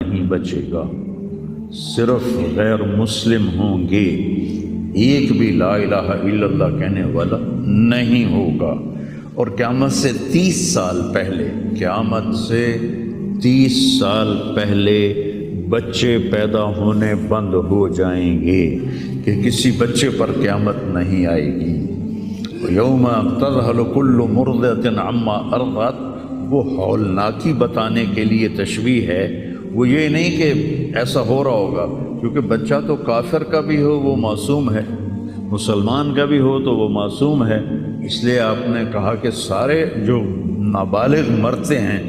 نہیں بچے گا، صرف غیر مسلم ہوں گے، ایک بھی لا الہ الا اللہ کہنے والا نہیں ہوگا۔ اور قیامت سے 30 سال پہلے، قیامت سے 30 سال پہلے بچے پیدا ہونے بند ہو جائیں گے کہ کسی بچے پر قیامت نہیں آئے گی۔ یوم تذہل کل مرضعۃ عما ارضعت، وہ ہولناکی بتانے کے لیے تشبیہ ہے، وہ یہ نہیں کہ ایسا ہو رہا ہوگا، کیونکہ بچہ تو کافر کا بھی ہو وہ معصوم ہے، مسلمان کا بھی ہو تو وہ معصوم ہے۔ اس لیے آپ نے کہا کہ سارے جو نابالغ مرتے ہیں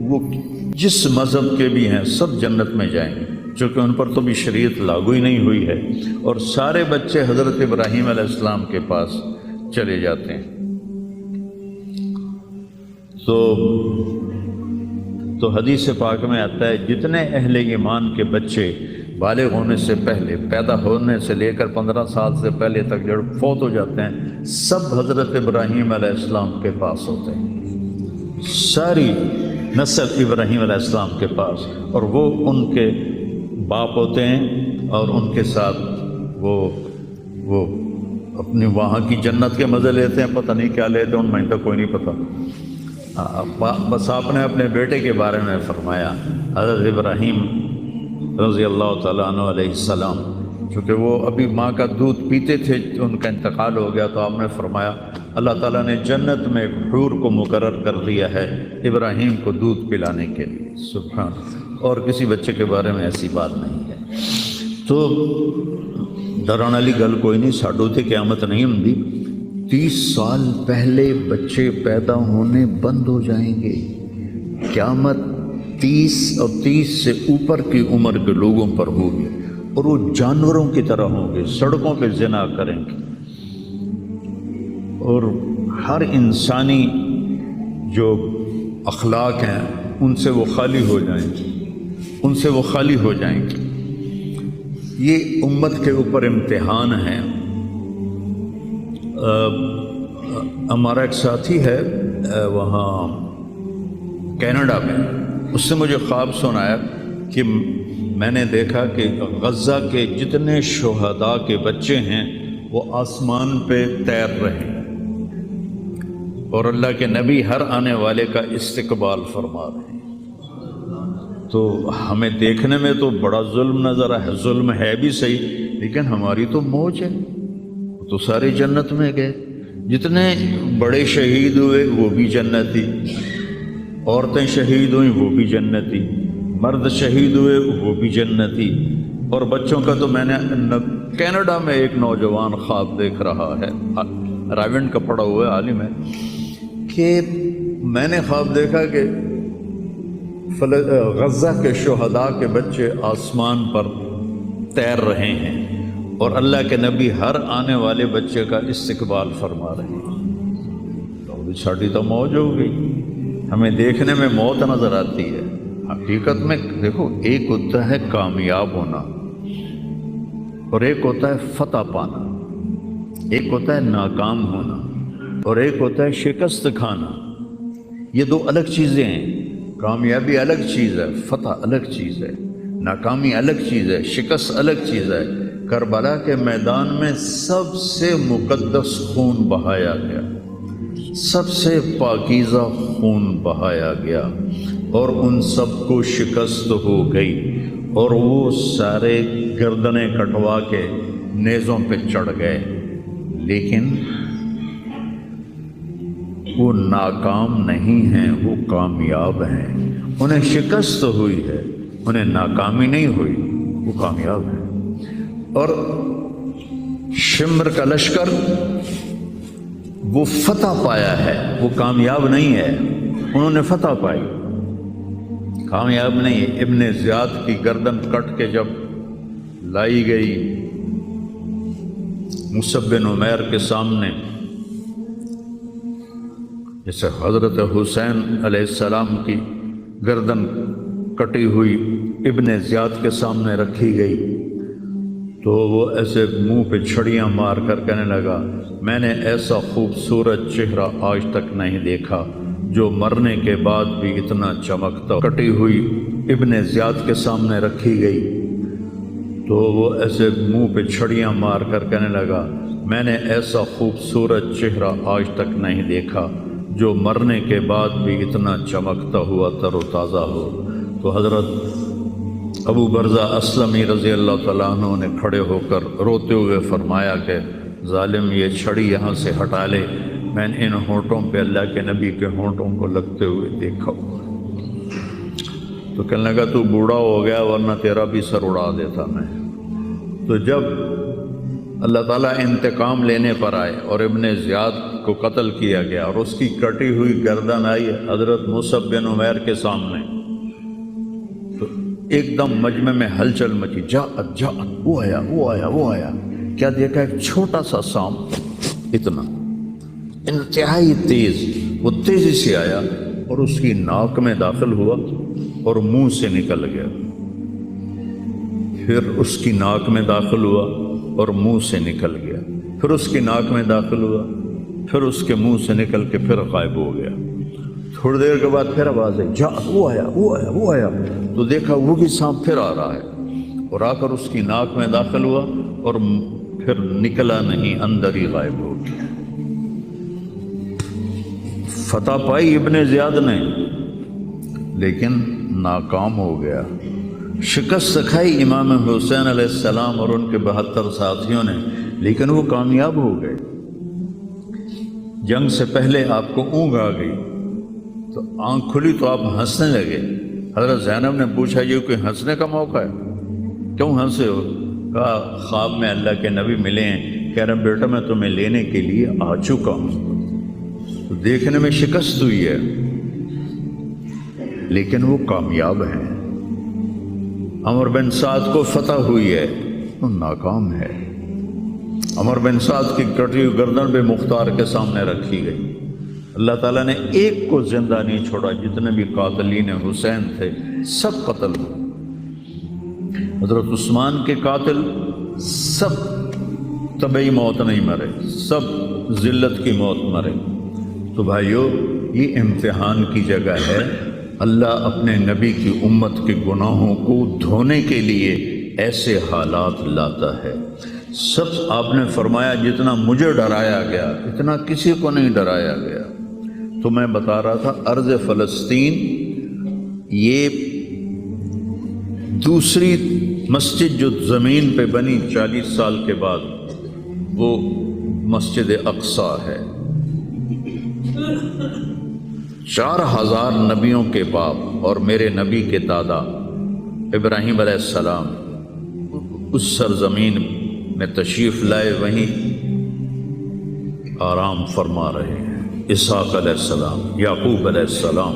وہ جس مذہب کے بھی ہیں سب جنت میں جائیں گے، چونکہ ان پر تو بھی شریعت لاگو ہی نہیں ہوئی ہے، اور سارے بچے حضرت ابراہیم علیہ السلام کے پاس چلے جاتے ہیں۔ تو حدیث پاک میں آتا ہے جتنے اہل ایمان کے بچے بالغ ہونے سے پہلے، پیدا ہونے سے لے کر 15 سال سے پہلے تک جو فوت ہو جاتے ہیں، سب حضرت ابراہیم علیہ السلام کے پاس ہوتے ہیں، ساری نسل ابراہیم علیہ السلام کے پاس، اور وہ ان کے باپ ہوتے ہیں، اور ان کے ساتھ وہ اپنی وہاں کی جنت کے مزے لیتے ہیں، پتہ نہیں کیا لیتے ہیں، ان میں تو کوئی نہیں پتہ۔ بس آپ نے اپنے بیٹے کے بارے میں فرمایا، حضرت ابراہیم رضی اللہ تعالیٰ عنہ علیہ السلام، چونکہ وہ ابھی ماں کا دودھ پیتے تھے، ان کا انتقال ہو گیا، تو آپ نے فرمایا اللہ تعالیٰ نے جنت میں ایک حور کو مقرر کر دیا ہے ابراہیم کو دودھ پلانے کے لیے، سبحان، اور کسی بچے کے بارے میں ایسی بات نہیں ہے۔ تو ڈران والی گل کوئی نہیں، ساڈو تے قیامت نہیں ہوندی، 30 سال پہلے بچے پیدا ہونے بند ہو جائیں گے، قیامت 30 اور 30 سے اوپر کی عمر کے لوگوں پر ہوگی، اور وہ جانوروں کی طرح ہوں گے، سڑکوں پہ زنا کریں گے، اور ہر انسانی جو اخلاق ہیں ان سے وہ خالی ہو جائیں گے، ان سے وہ خالی ہو جائیں گے۔ یہ امت کے اوپر امتحان ہے۔ ہمارا ایک ساتھی ہے وہاں کینیڈا میں، اس نے مجھے خواب سنایا کہ میں نے دیکھا کہ غزہ کے جتنے شہداء کے بچے ہیں وہ آسمان پہ تیر رہے ہیں، اور اللہ کے نبی ہر آنے والے کا استقبال فرما رہے ہیں۔ تو ہمیں دیکھنے میں تو بڑا ظلم نظر ہے، ظلم ہے بھی صحیح، لیکن ہماری تو موج ہے، تو سارے جنت میں گئے، جتنے بڑے شہید ہوئے وہ بھی جنتی، عورتیں شہید ہوئیں وہ بھی جنتی، مرد شہید ہوئے وہ بھی جنتی، اور بچوں کا تو میں نے کینیڈا میں ایک نوجوان خواب دیکھ رہا ہے، رائیونڈ کا پڑھا ہوا ہے، عالم ہے، کہ میں نے خواب دیکھا کہ غزہ کے شہداء کے بچے آسمان پر تیر رہے ہیں، اور اللہ کے نبی ہر آنے والے بچے کا استقبال فرما رہے ہیں۔ تو ساڈی تو موج ہو گئی، ہمیں دیکھنے میں موت نظر آتی ہے، حقیقت میں دیکھو ایک ہوتا ہے کامیاب ہونا، اور ایک ہوتا ہے فتح پانا، ایک ہوتا ہے ناکام ہونا، اور ایک ہوتا ہے شکست کھانا۔ یہ دو الگ چیزیں ہیں، کامیابی الگ چیز ہے، فتح الگ چیز ہے، ناکامی الگ چیز ہے، شکست الگ چیز ہے۔ کربلا کے میدان میں سب سے مقدس خون بہایا گیا، سب سے پاکیزہ خون بہایا گیا، اور ان سب کو شکست ہو گئی، اور وہ سارے گردنیں کٹوا کے نیزوں پہ چڑھ گئے، لیکن وہ ناکام نہیں ہیں، وہ کامیاب ہیں۔ انہیں شکست ہوئی ہے، انہیں ناکامی نہیں ہوئی، وہ کامیاب ہیں۔ اور شمر کا لشکر وہ فتح پایا ہے، وہ کامیاب نہیں ہے، انہوں نے فتح پائی، کامیاب نہیں ہے۔ ابن زیاد کی گردن کٹ کے جب لائی گئی مصعب بن عمیر کے سامنے، جیسے حضرت حسین علیہ السلام کی گردن کٹی ہوئی ابن زیاد کے سامنے رکھی گئی، تو وہ ایسے منہ پہ چھڑیاں مار کر کہنے لگا، میں نے ایسا خوبصورت چہرہ آج تک نہیں دیکھا جو مرنے کے بعد بھی اتنا چمکتا، کٹی ہوئی ابن زیاد کے سامنے رکھی گئی تو وہ ایسے منہ پہ چھڑیاں مار کر کہنے لگا میں نے ایسا خوبصورت چہرہ آج تک نہیں دیکھا جو مرنے کے بعد بھی اتنا چمکتا ہوا تر و تازہ ہو۔ تو حضرت ابو برزہ اسلمی رضی اللہ تعالیٰ عنہ نے کھڑے ہو کر روتے ہوئے فرمایا کہ ظالم یہ چھڑی یہاں سے ہٹا لے، میں نے ان ہونٹوں پہ اللہ کے نبی کے ہونٹوں کو لگتے ہوئے دیکھا ہوا۔ تو کہنے لگا تو بوڑھا ہو گیا ورنہ تیرا بھی سر اڑا دیتا میں۔ تو جب اللہ تعالیٰ انتقام لینے پر آئے اور ابن زیاد کو قتل کیا گیا اور اس کی کٹی ہوئی گردن آئی حضرت مصعب بن عمیر کے سامنے، تو ایک دم مجمع میں ہلچل مچی، جاءت وہ آیا کیا دیکھا؟ ایک چھوٹا سا سانپ، اتنا انتہائی تیز، وہ تیزی سے آیا اور اس کی ناک میں داخل ہوا اور منہ سے نکل گیا، پھر اس کی ناک میں داخل ہوا اور منہ سے نکل گیا، پھر اس کی ناک میں داخل ہوا، پھر اس کے منہ سے نکل کے پھر غائب ہو گیا۔ تھوڑی دیر کے بعد پھر آواز آئی، جا وہ آیا، تو دیکھا وہی سانپ پھر آ رہا ہے اور آ کر اس کی ناک میں داخل ہوا اور پھر نکلا نہیں، اندر ہی غائب ہو گیا۔ فتح پائی ابن زیاد نے لیکن ناکام ہو گیا، شکست کھائی امام حسین علیہ السلام اور ان کے 72 ساتھیوں نے، لیکن وہ کامیاب ہو گئے۔ جنگ سے پہلے آپ کو اونگ آ گئی تو آنکھ کھلی تو آپ ہنسنے لگے۔ حضرت زینب نے پوچھا یہ کوئی ہنسنے کا موقع ہے، کیوں ہنسے ہو؟ کہا خواب میں اللہ کے نبی ملے ہیں، کہہ رہے بیٹا میں تمہیں لینے کے لیے آ چکا ہوں۔ تو دیکھنے میں شکست ہوئی ہے لیکن وہ کامیاب ہیں۔ عمر بن سعد کو فتح ہوئی ہے، وہ ناکام ہے۔ عمر بن سعد کی کٹی ہوئی گردن بے مختار کے سامنے رکھی گئی، اللہ تعالیٰ نے ایک کو زندہ نہیں چھوڑا، جتنے بھی قاتلین حسین تھے سب قتل ہوئے۔ حضرت عثمان کے قاتل سب طبعی موت نہیں مرے، سب ذلت کی موت مرے۔ تو بھائیو یہ امتحان کی جگہ ہے، اللہ اپنے نبی کی امت کے گناہوں کو دھونے کے لیے ایسے حالات لاتا ہے۔ سب آپ نے فرمایا جتنا مجھے ڈرایا گیا اتنا کسی کو نہیں ڈرایا گیا۔ تو میں بتا رہا تھا ارض فلسطین یہ دوسری مسجد جو زمین پہ بنی 40 سال کے بعد وہ مسجد اقصی ہے۔ 4000 نبیوں کے باپ اور میرے نبی کے دادا ابراہیم علیہ السلام اس سرزمین میں تشریف لائے، وہیں آرام فرما رہے ہیں۔ اسحاق علیہ السلام، یعقوب علیہ السلام،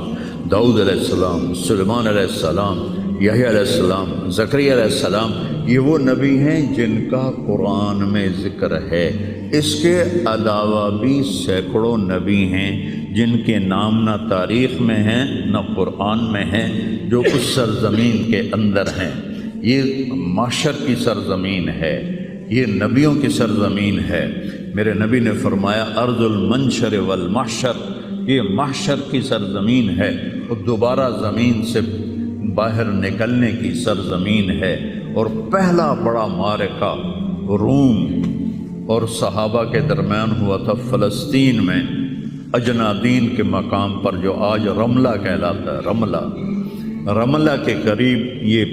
داؤد علیہ السلام، سلیمان علیہ السلام، یحییٰ علیہ السلام، زکریا علیہ السلام، یہ وہ نبی ہیں جن کا قرآن میں ذکر ہے۔ اس کے علاوہ بھی سینکڑوں نبی ہیں جن کے نام نہ تاریخ میں ہیں نہ قرآن میں ہیں، جو اس سرزمین کے اندر ہیں۔ یہ محشر کی سرزمین ہے، یہ نبیوں کی سرزمین ہے۔ میرے نبی نے فرمایا ارض المنشر والمحشر، یہ محشر کی سرزمین ہے اور دوبارہ زمین سے باہر نکلنے کی سرزمین ہے۔ اور پہلا بڑا معرکہ روم اور صحابہ کے درمیان ہوا تھا فلسطین میں، اجنادین کے مقام پر جو آج رملہ کہلاتا ہے۔ رملہ کے قریب یہ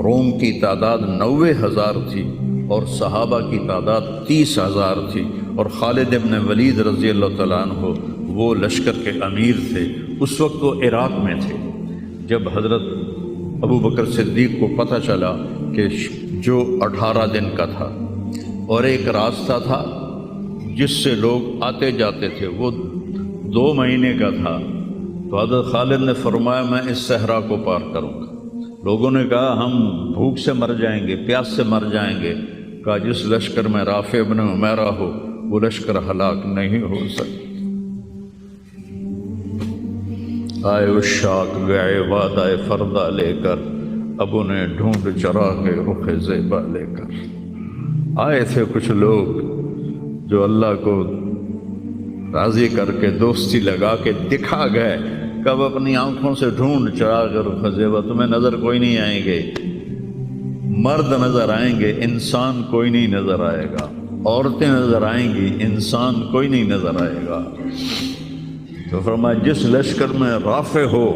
روم کی تعداد 90,000 تھی اور صحابہ کی تعداد 30,000 تھی، اور خالد ابن ولید رضی اللہ تعالیٰ عنہ وہ لشکر کے امیر تھے۔ اس وقت وہ عراق میں تھے۔ جب حضرت ابو بکر صدیق کو پتہ چلا کہ جو 18 دن کا تھا اور ایک راستہ تھا جس سے لوگ آتے جاتے تھے وہ 2 مہینے کا تھا، تو حضرت خالد نے فرمایا میں اس صحرا کو پار کروں گا۔ لوگوں نے کہا ہم بھوک سے مر جائیں گے، پیاس سے مر جائیں گے۔ کہا جس لشکر میں رافع ابن عمیرہ ہو وہ لشکر ہلاک نہیں ہو سکتا۔ آئے اشاق گئے وعدہ فردہ لے کر، اب انہیں ڈھونڈ چراغ رخ زیبا لے کر۔ آئے تھے کچھ لوگ جو اللہ کو راضی کر کے دوستی لگا کے دکھا گئے، کب اپنی آنکھوں سے ڈھونڈ چرا کر خزیبہ، تمہیں نظر کوئی نہیں آئیں گے، مرد نظر آئیں گے، انسان کوئی نہیں نظر آئے گا، عورتیں نظر آئیں گی، انسان کوئی نہیں نظر آئے گا۔ تو فرمایا جس لشکر میں رافع ہو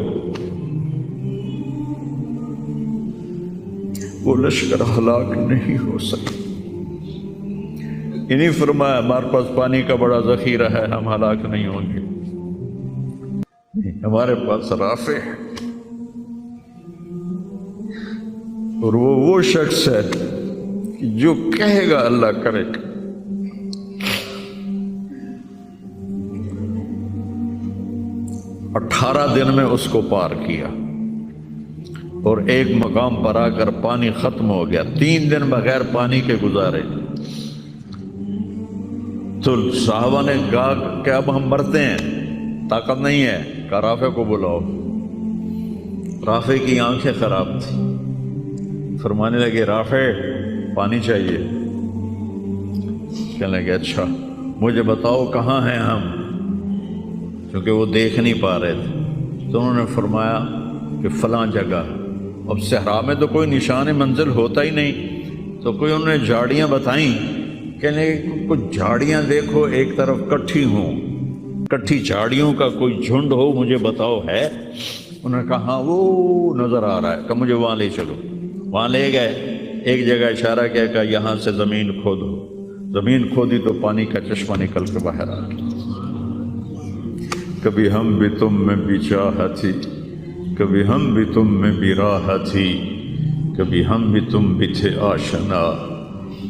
وہ لشکر ہلاک نہیں ہو سکتا۔ انہیں فرمایا ہمارے پاس پانی کا بڑا ذخیرہ ہے، ہم ہلاک نہیں ہوں گے، ہمارے پاس رافع ہے، اور وہ شخص ہے کہ جو کہے گا اللہ کرے گا۔ 18 دن میں اس کو پار کیا، اور ایک مقام پر آ کر پانی ختم ہو گیا، 3 دن بغیر پانی کے گزارے۔ تو صحابہ نے کہا کہ اب ہم مرتے ہیں، طاقت نہیں ہے، کہا رافع کو بلاؤ۔ رافع کی آنکھیں خراب تھی، فرمانے لگے رافع پانی چاہیے، کہنے لگے اچھا مجھے بتاؤ کہاں ہیں ہم، کیونکہ وہ دیکھ نہیں پا رہے تھے۔ تو انہوں نے فرمایا کہ فلاں جگہ۔ اب صحرا میں تو کوئی نشان منزل ہوتا ہی نہیں، تو کوئی انہوں نے جھاڑیاں بتائیں، کہنے لگے کچھ جھاڑیاں دیکھو ایک طرف کٹھی ہوں، کٹھی جھاڑیوں کا کوئی جھنڈ ہو، مجھے بتاؤ ہے؟ انہوں نے کہا ہاں وہ نظر آ رہا ہے، کہ مجھے وہاں لے چلو۔ وہاں لے گئے، ایک جگہ اشارہ کیا کہ یہاں سے زمین کھودو، زمین کھودی تو پانی کا چشمہ نکل کے باہر آ گیا۔ کبھی ہم بھی تم میں بھی چاہت تھی، کبھی ہم بھی تم میں بھی راہ تھی، کبھی ہم بھی تم بھی تھے آشنا،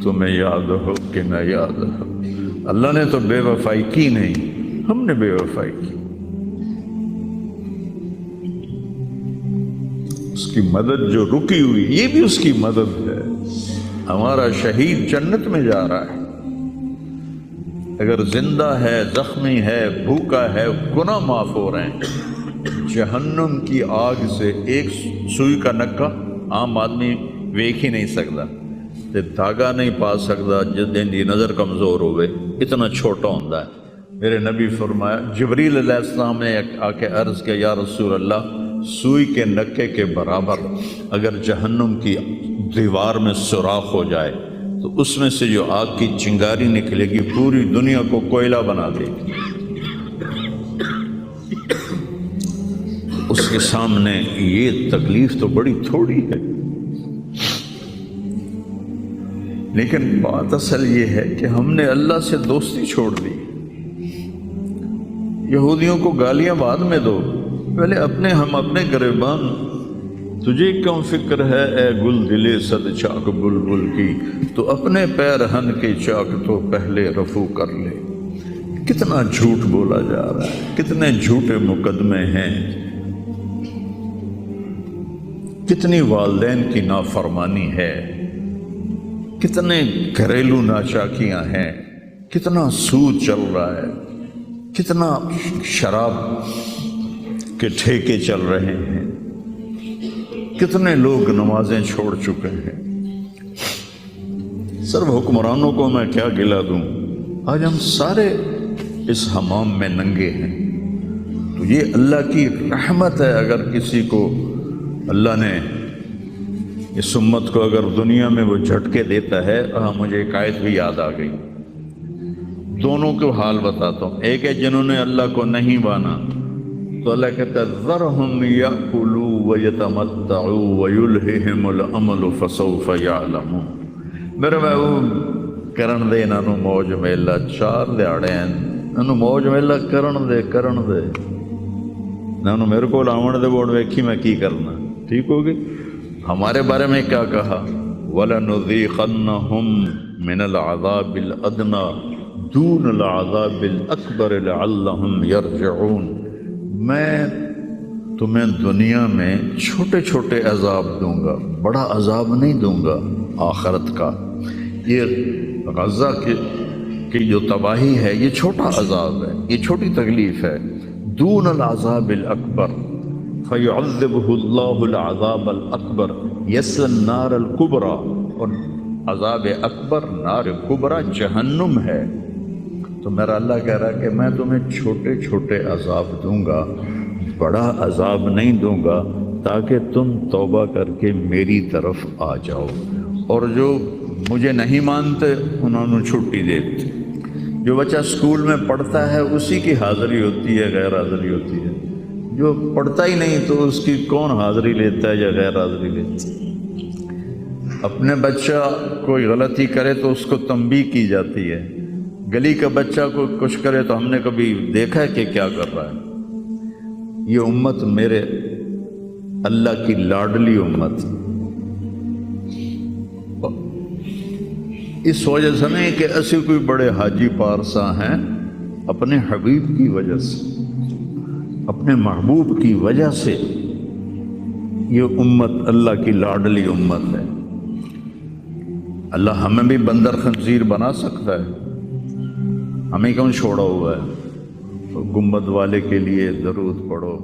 تمہیں یاد ہو کہ نہ یاد ہو۔ اللہ نے تو بے وفائی کی نہیں، ہم نے بے وفائی کی۔ اس کی مدد جو رکی ہوئی، یہ بھی اس کی مدد ہے۔ ہمارا شہید جنت میں جا رہا ہے، اگر زندہ ہے، زخمی ہے، بھوکا ہے، گناہ معاف ہو رہے ہیں۔ جہنم کی آگ سے ایک سوئی کا نکا عام آدمی ویکھ ہی نہیں سکتا، تے دھاگا نہیں پا سکتا، جس دن دی نظر کمزور ہوئے، اتنا چھوٹا ہوتا ہے۔ میرے نبی فرمایا، جبریل علیہ السلام نے آ کے عرض کیا یا رسول اللہ، سوئی کے نکے کے برابر اگر جہنم کی دیوار میں سوراخ ہو جائے تو اس میں سے جو آگ کی چنگاری نکلے گی پوری دنیا کو کوئلہ بنا دے گی۔ اس کے سامنے یہ تکلیف تو بڑی تھوڑی ہے، لیکن بات اصل یہ ہے کہ ہم نے اللہ سے دوستی چھوڑ دی۔ یہودیوں کو گالیاں بعد میں دو، پہلے ہم اپنے گریبان۔ تجھے کیوں فکر ہے اے گل دلے صد چاک بلبل کی، تو اپنے پیرہن کے چاک تو پہلے رفو کر لے۔ کتنا جھوٹ بولا جا رہا ہے، کتنے جھوٹے مقدمے ہیں، کتنی والدین کی نافرمانی ہے، کتنے گھریلو ناچاکیاں ہیں، کتنا سود چل رہا ہے، کتنا شراب کے ٹھیکے چل رہے ہیں، کتنے لوگ نمازیں چھوڑ چکے ہیں۔ صرف حکمرانوں کو میں کیا گلا دوں، آج ہم سارے اس حمام میں ننگے ہیں۔ تو یہ اللہ کی رحمت ہے، اگر کسی کو اللہ نے اس امت کو اگر دنیا میں وہ جھٹکے دیتا ہے۔ مجھے ایک آیت بھی یاد آ گئی، دونوں کو حال بتاتا ہوں۔ ایک ہے جنہوں نے اللہ کو نہیں مانا، تو اللہ کہتا ہے ذرہم یأکلوا ویتمتعوا ویلہہم الامل فسوف یعلمون۔ میرے محبوب کرن دے انہاں نوں موج میلا، 4 دہاڑے ہیں انہوں موج میلا کرن دے انہوں میرے کو آون دے، بوڑ ویکھی میں کی کرنا، ٹھیک ہوگی۔ ہمارے بارے میں کیا کہا، وَلَنُذِيقَنَّهُم مِّنَ الْعَذَابِ الْأَدْنَىٰ دُونَ الْعَذَابِ الْأَكْبَرِ لَعَلَّهُمْ يَرْجِعُونَ۔ میں تمہیں دنیا میں چھوٹے چھوٹے عذاب دوں گا، بڑا عذاب نہیں دوں گا آخرت کا۔ یہ غزہ کی جو تباہی ہے یہ چھوٹا عذاب ہے، یہ چھوٹی تکلیف ہے۔ دون العذاب الاکبر فیعذبہ اللہ العذاب الاکبر یصلی النار الکبریٰ، اور عذاب اکبر نار کبریٰ جہنم ہے۔ تو میرا اللہ کہہ رہا ہے کہ میں تمہیں چھوٹے چھوٹے عذاب دوں گا، بڑا عذاب نہیں دوں گا، تاکہ تم توبہ کر کے میری طرف آ جاؤ، اور جو مجھے نہیں مانتے انہوں نے چھٹی دیتی۔ جو بچہ اسکول میں پڑھتا ہے اسی کی حاضری ہوتی ہے، غیر حاضری ہوتی ہے۔ جو پڑھتا ہی نہیں تو اس کی کون حاضری لیتا ہے یا غیر حاضری لیتا ہے؟ اپنے بچہ کوئی غلطی کرے تو اس کو تنبیہ کی جاتی ہے، گلی کا بچہ کو کچھ کرے تو ہم نے کبھی دیکھا ہے کہ کیا کر رہا ہے؟ یہ امت میرے اللہ کی لاڈلی امت، اس وجہ سے نہیں کہ ایسے کوئی بڑے حاجی پارسا ہیں، اپنے حبیب کی وجہ سے، اپنے محبوب کی وجہ سے یہ امت اللہ کی لاڈلی امت ہے۔ اللہ ہمیں بھی بندر خنزیر بنا سکتا ہے، ہمیں کیوں چھوڑا ہوا ہے؟ تو گنبد والے کے لیے درود پڑھو۔